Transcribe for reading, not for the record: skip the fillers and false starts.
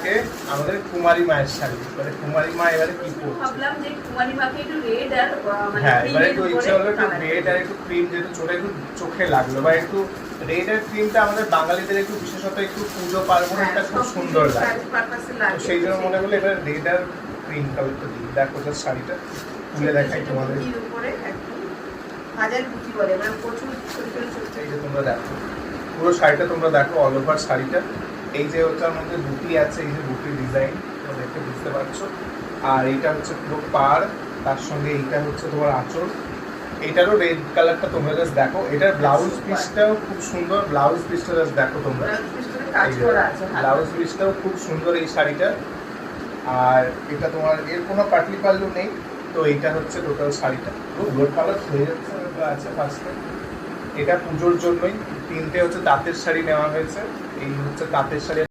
হচ্ছে আমাদের কুমারী মায়ের শাড়ি। এবারে কুমারী মা এবারে কি করছে, ভাবলাম যে কুমারী মাকে একটু রেড আর মানে হ্যাঁ এবারে একটু ক্রিমের ইচ্ছে হলো উপরে একটু রেড আর একটু ক্রিম, যেহেতু চোখে একটু চোখে লাগলো, বা একটু রেড আর ক্রিমটা আমাদের বাঙালিদের একটু বিশেষত একটু পুজো পার্বণ একটা খুব সুন্দর লাগে, তো সেই জন্য মনে করলো এবার রেড আর ক্রিমটাও একটু দিই। দেখো যে শাড়িটা খুলে দেখাই তোমাদের, উপরে একদম হাজার বুটি বলে মানে প্রচুর ছোট ছোট ছোট এই যে তোমরা দেখো পুরো শাড়িটা তোমরা দেখো, অল ওভার শাড়িটা এই যে ওটার মধ্যে বুটি আছে, এই যে বুটির ডিজাইন তোমরা দেখে বুঝতে পারছো। আর এইটা হচ্ছে পুরো পাড়, তার সঙ্গে এইটা হচ্ছে তোমার আঁচল, এইটারও রেড কালারটা তোমরা জাস্ট দেখো। এটার ব্লাউজ পিসটাও খুব সুন্দর, ব্লাউজ পিসটা জাস্ট দেখো তোমরা, কাজ করা আছে ব্লাউজ পিসটাও খুব সুন্দর এই শাড়িটা। আর এটা তোমার এর কোনো পাটলি পাল্লু নেই, তো এইটা হচ্ছে টোটাল শাড়িটা। পুরো কালার হয়ে যাচ্ছে আছে ফার্স্টে। এটা পুজোর জন্যই তিনটে হচ্ছে তাঁতের শাড়ি নেওয়া হয়েছে, এই হচ্ছে তাঁতের শাড়ি।